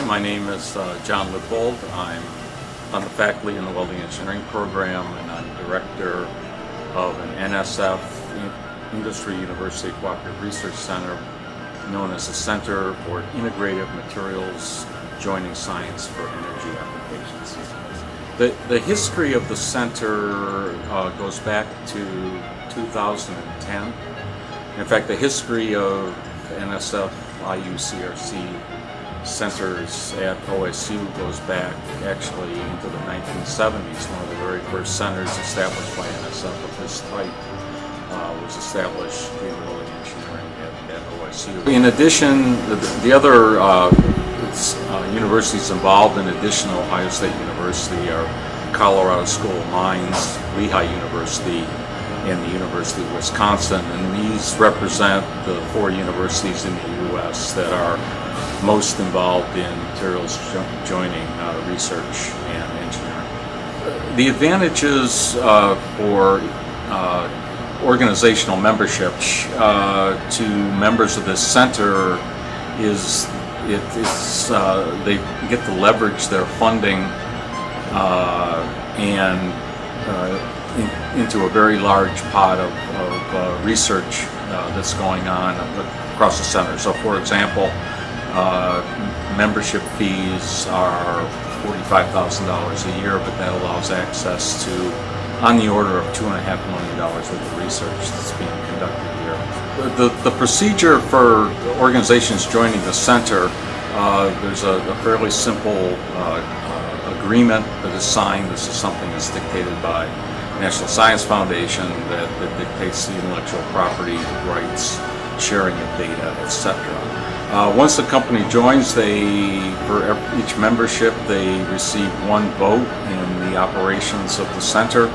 my name is John Lippold. I'm on the faculty in the Welding Engineering program, and I'm director of an NSF Industry University Cooperative Research Center known as the Center for Integrative Materials Joining Science for Energy Applications. The history of the center goes back to 2010. In fact, the history of NSF IUCRC centers at OSU goes back actually into the 1970s. One of the very first centers established by NSF of this type was established in welding engineering at OSU. In addition, the other universities involved in addition to Ohio State University are Colorado School of Mines, Lehigh University, and the University of Wisconsin, and these represent the four universities in the U.S. that are most involved in materials joining research and engineering. The advantages for organizational membership to members of this center is they get to leverage their funding into a very large pot of research that's going on across the center. So, for example, membership fees are $45,000 a year, but that allows access to on the order of $2.5 million worth of research that's being conducted here. The procedure for organizations joining the center, there's a fairly simple agreement that is signed. This is something that's dictated by National Science Foundation that dictates the intellectual property rights, sharing of data, etc. Once the company joins, for each membership, they receive one vote in the operations of the center.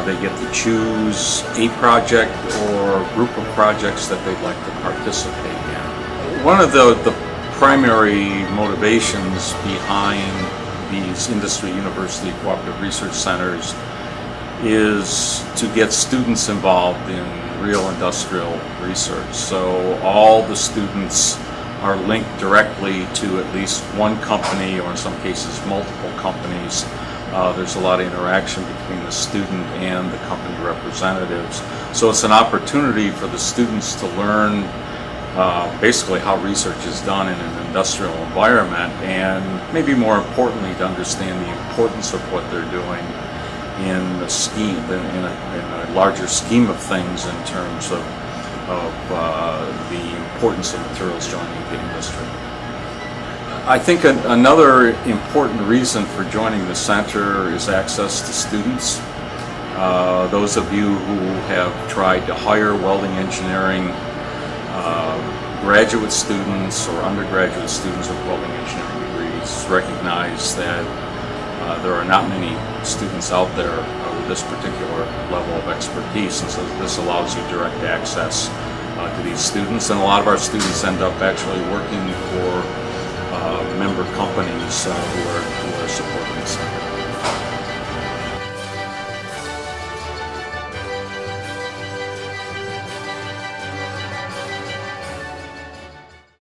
They get to choose a project or group of projects that they'd like to participate in. One of the primary motivations behind these industry university cooperative research centers is to get students involved in real industrial research. So all the students are linked directly to at least one company, or in some cases multiple companies. There's a lot of interaction between the student and the company representatives. So it's an opportunity for the students to learn basically how research is done in an industrial environment, and maybe more importantly, to understand the importance of what they're doing in a larger scheme of things in terms of the importance of materials joining the industry. I think another important reason for joining the center is access to students. Those of you who have tried to hire welding engineering graduate students or undergraduate students with welding engineering degrees recognize that there are not many students out there with this particular level of expertise, and so this allows you direct access to these students. And a lot of our students end up actually working for member companies who are supporting the center.